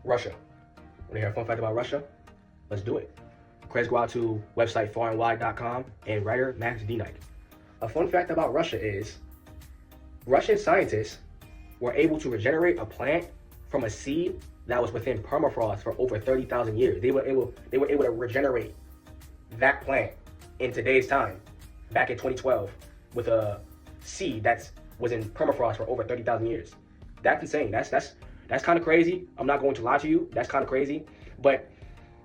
Russia. Want to hear a fun fact about Russia? Let's do it. Credits go out to website farandwide.com and writer Max D-Nike. A fun fact about Russia is Russian scientists were able to regenerate a plant from a seed that was within permafrost for over 30,000 years. They were able to regenerate that plant in today's time, back in 2012, with a seed that was in permafrost for over 30,000 years. That's insane. That's kind of crazy. I'm not going to lie to you. That's kind of crazy. But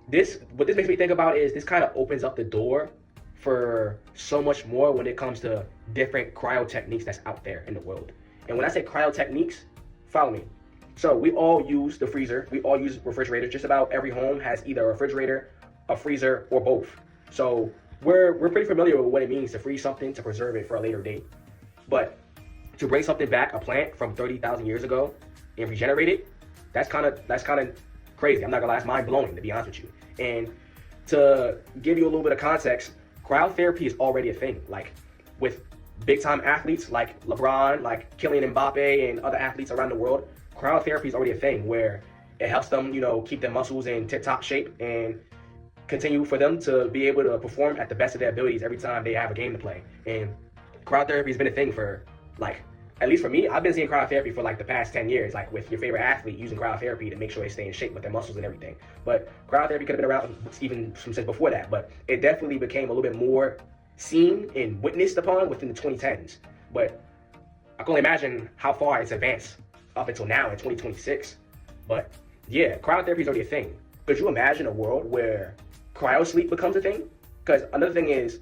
what this makes me think about is this kind of opens up the door for so much more when it comes to different cryo techniques that's out there in the world. And when I say cryo techniques, follow me. So we all use the freezer. We all use refrigerators. Just about every home has either a refrigerator, a freezer, or both. So we're pretty familiar with what it means to freeze something to preserve it for a later date. But to bring something back, a plant from 30,000 years ago, and regenerate it, that's kind of crazy. I'm not gonna lie, it's mind blowing, to be honest with you. And to give you a little bit of context, cryotherapy is already a thing. Like with big time athletes like LeBron, like Kylian Mbappe, and other athletes around the world, cryotherapy is already a thing where it helps them, keep their muscles in tip-top shape and continue for them to be able to perform at the best of their abilities every time they have a game to play. And cryotherapy has been a thing for, like, at least for me, I've been seeing cryotherapy for like the past 10 years, like with your favorite athlete using cryotherapy to make sure they stay in shape with their muscles and everything. But cryotherapy could have been around even since before that, but it definitely became a little bit more seen and witnessed upon within the 2010s. But I can only imagine how far it's advanced up until now in 2026. But yeah, cryotherapy is already a thing. Could you imagine a world where cryosleep becomes a thing? Because another thing is,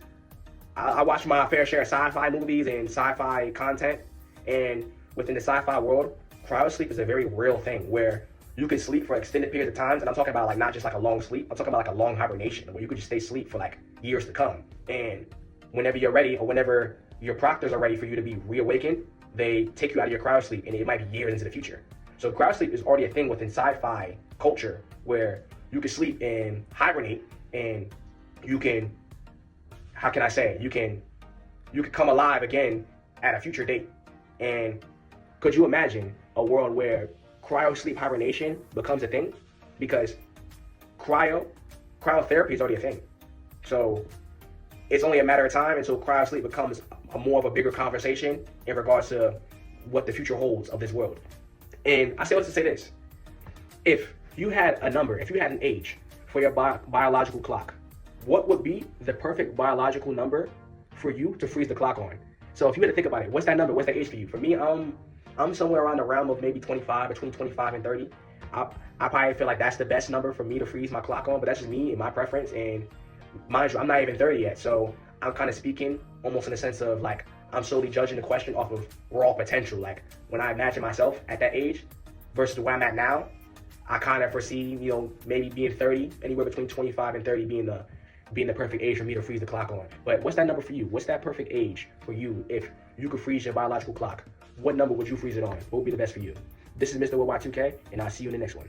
I watch my fair share of sci-fi movies and sci-fi content. And within the sci-fi world, cryosleep is a very real thing where you can sleep for extended periods of times. And I'm talking about like not just like a long sleep. I'm talking about like a long hibernation where you could just stay asleep for like years to come. And whenever you're ready or whenever your proctors are ready for you to be reawakened, they take you out of your cryosleep and it might be years into the future. So cryosleep is already a thing within sci-fi culture where you can sleep and hibernate and you can, how can I say, you can come alive again at a future date. And could you imagine a world where cryosleep hibernation becomes a thing? Because cryotherapy is already a thing. So it's only a matter of time until cryosleep becomes more of a bigger conversation in regards to what the future holds of this world. And I say all this to say this. If you had a number, if you had an age for your biological clock, what would be the perfect biological number for you to freeze the clock on? So if you had to think about it, what's that number? What's that age for you? For me, I'm somewhere around the realm of maybe 25, between 25 and 30. I probably feel like that's the best number for me to freeze my clock on, but that's just me and my preference. And mind you, I'm not even 30 yet, so I'm kind of speaking almost in the sense of like, I'm solely judging the question off of raw potential. Like when I imagine myself at that age versus where I'm at now, I kind of foresee, maybe being 30, anywhere between 25 and 30 being the perfect age for me to freeze the clock on. But what's that number for you? What's that perfect age for you if you could freeze your biological clock? What number would you freeze it on? What would be the best for you? This is Mr. Worldwide 2K, and I'll see you in the next one.